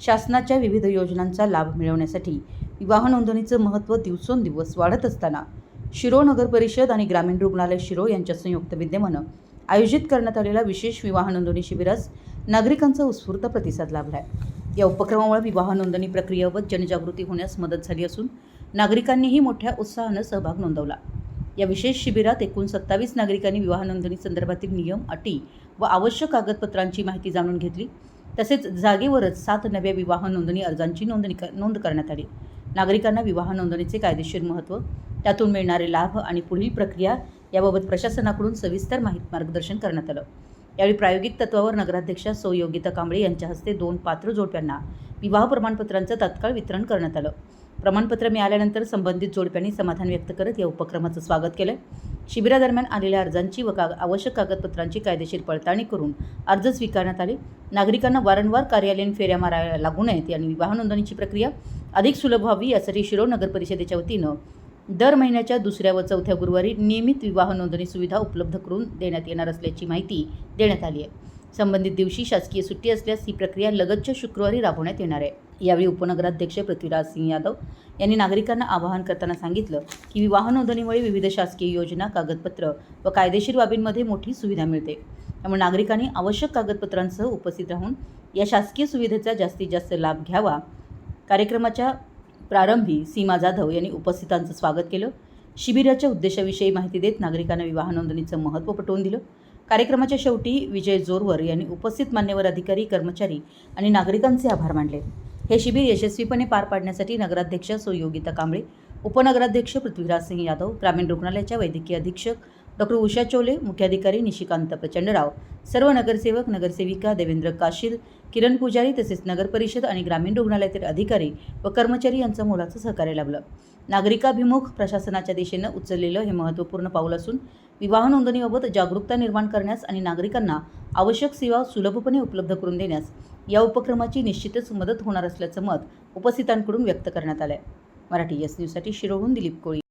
शासनाच्या विविध योजनांचा लाभ मिळवण्यासाठी विवाह नोंदणीचं महत्त्व दिवसेंदिवस वाढत असताना शिरोळ नगर परिषद आणि ग्रामीण रुग्णालय शिरोळ यांच्या संयुक्त विद्यमानं आयोजित करण्यात आलेल्या विशेष विवाह नोंदणी शिबिरास नागरिकांचा उत्स्फूर्त प्रतिसाद लाभला आहे। या उपक्रमामुळे विवाह नोंदणी प्रक्रियेबाबत जनजागृती होण्यास मदत झाली असून नागरिकांनीही मोठ्या उत्साहानं सहभाग नोंदवला। या विशेष शिबिरात एकूण 27 नागरिकांनी विवाह नोंदणी संदर्भातील नियम, अटी व आवश्यक कागदपत्रांची माहिती जाणून घेतली। तसेच जागेवरच 7 नव्या विवाह नोंदणी अर्जांची नोंद करण्यात आली। नागरिकांना विवाह नोंदणीचे कायदेशीर महत्त्व, त्यातून मिळणारे लाभ आणि पुढील प्रक्रिया याबाबत प्रशासनाकडून सविस्तर मार्गदर्शन करण्यात आलं। यावेळी प्रायोगिक तत्त्वावर नगराध्यक्षा सौ योगिता कांबळे यांच्या हस्ते 2 पात्र जोडप्यांना विवाह प्रमाणपत्रांचं तात्काळ वितरण करण्यात आलं। प्रमाणपत्र मिळाल्यानंतर संबंधित जोडप्यांनी समाधान व्यक्त करत या उपक्रमाचं स्वागत केलं। शिबिरादरम्यान आलेल्या अर्जांची व आवश्यक कागदपत्रांची कायदेशीर पडताळणी करून अर्ज स्वीकारण्यात आले। नागरिकांना वारंवार कार्यालयीन फेऱ्या मारायला लागू नयेत आणि विवाह नोंदणीची प्रक्रिया अधिक सुलभ व्हावी यासाठी शिरोळ नगर परिषदेच्या वतीनं दर महिन्याच्या 2ऱ्या व 4थ्या गुरुवारी नियमित विवाह नोंदणी सुविधा उपलब्ध करून देण्यात येणार असल्याची माहिती देण्यात आली आहे। संबंधित दिवशी शासकीय सुट्टी असल्यास ही प्रक्रिया लगतच्या शुक्रवारी राबवण्यात येणार आहे। यावेळी उपनगराध्यक्ष पृथ्वीराज सिंह यादव यांनी नागरिकांना आवाहन करताना सांगितलं की विवाह नोंदणीमुळे विविध शासकीय योजना, कागदपत्र व कायदेशीर बाबींमध्ये मोठी सुविधा मिळते। त्यामुळे नागरिकांनी आवश्यक कागदपत्रांसह उपस्थित राहून या शासकीय सुविधेचा जास्तीत जास्त लाभ घ्यावा। कार्यक्रमाच्या प्रारंभी सीमा जाधव यांनी उपस्थितांचं स्वागत केलं। शिबिराच्या उद्देशाविषयी माहिती देत नागरिकांना विवाह नोंदणीचं महत्त्व पटवून दिलं। कार्यक्रमाच्या शेवटी विजय जोरवर यांनी उपस्थित मान्यवर अधिकारी, कर्मचारी आणि नागरिकांचे आभार मानले। हे शिबिर यशस्वीपणे पार पाडण्यासाठी नगराध्यक्षा सौ योगिता कांबळे, उपनगराध्यक्ष पृथ्वीराज सिंह यादव, ग्रामीण रुग्णालयाच्या वैद्यकीय अधीक्षक डॉ. उषा चोले, मुख्याधिकारी निशिकांत प्रचंडराव, सर्व नगरसेवक, नगरसेविका, देवेंद्र काशीद, किरण पुजारी तसेच नगर परिषद आणि ग्रामीण रुग्णालयातील अधिकारी व कर्मचारी यांचं मोलाचं सहकार्य लाभलं। नागरिकाभिमुख प्रशासनाच्या दिशेनं उचललेलं हे महत्त्वपूर्ण पाऊल असून विवाह नोंदणीबाबत जागरूकता निर्माण करण्यास आणि नागरिकांना आवश्यक सेवा सुलभपणे उपलब्ध करून देण्यास या उपक्रमाची निश्चितच मदत होणार असल्याचं मत उपस्थितांकडून व्यक्त करण्यात आलं आहे। मराठी एस न्यूजसाठी शिरोळहून दिलीप कोळी।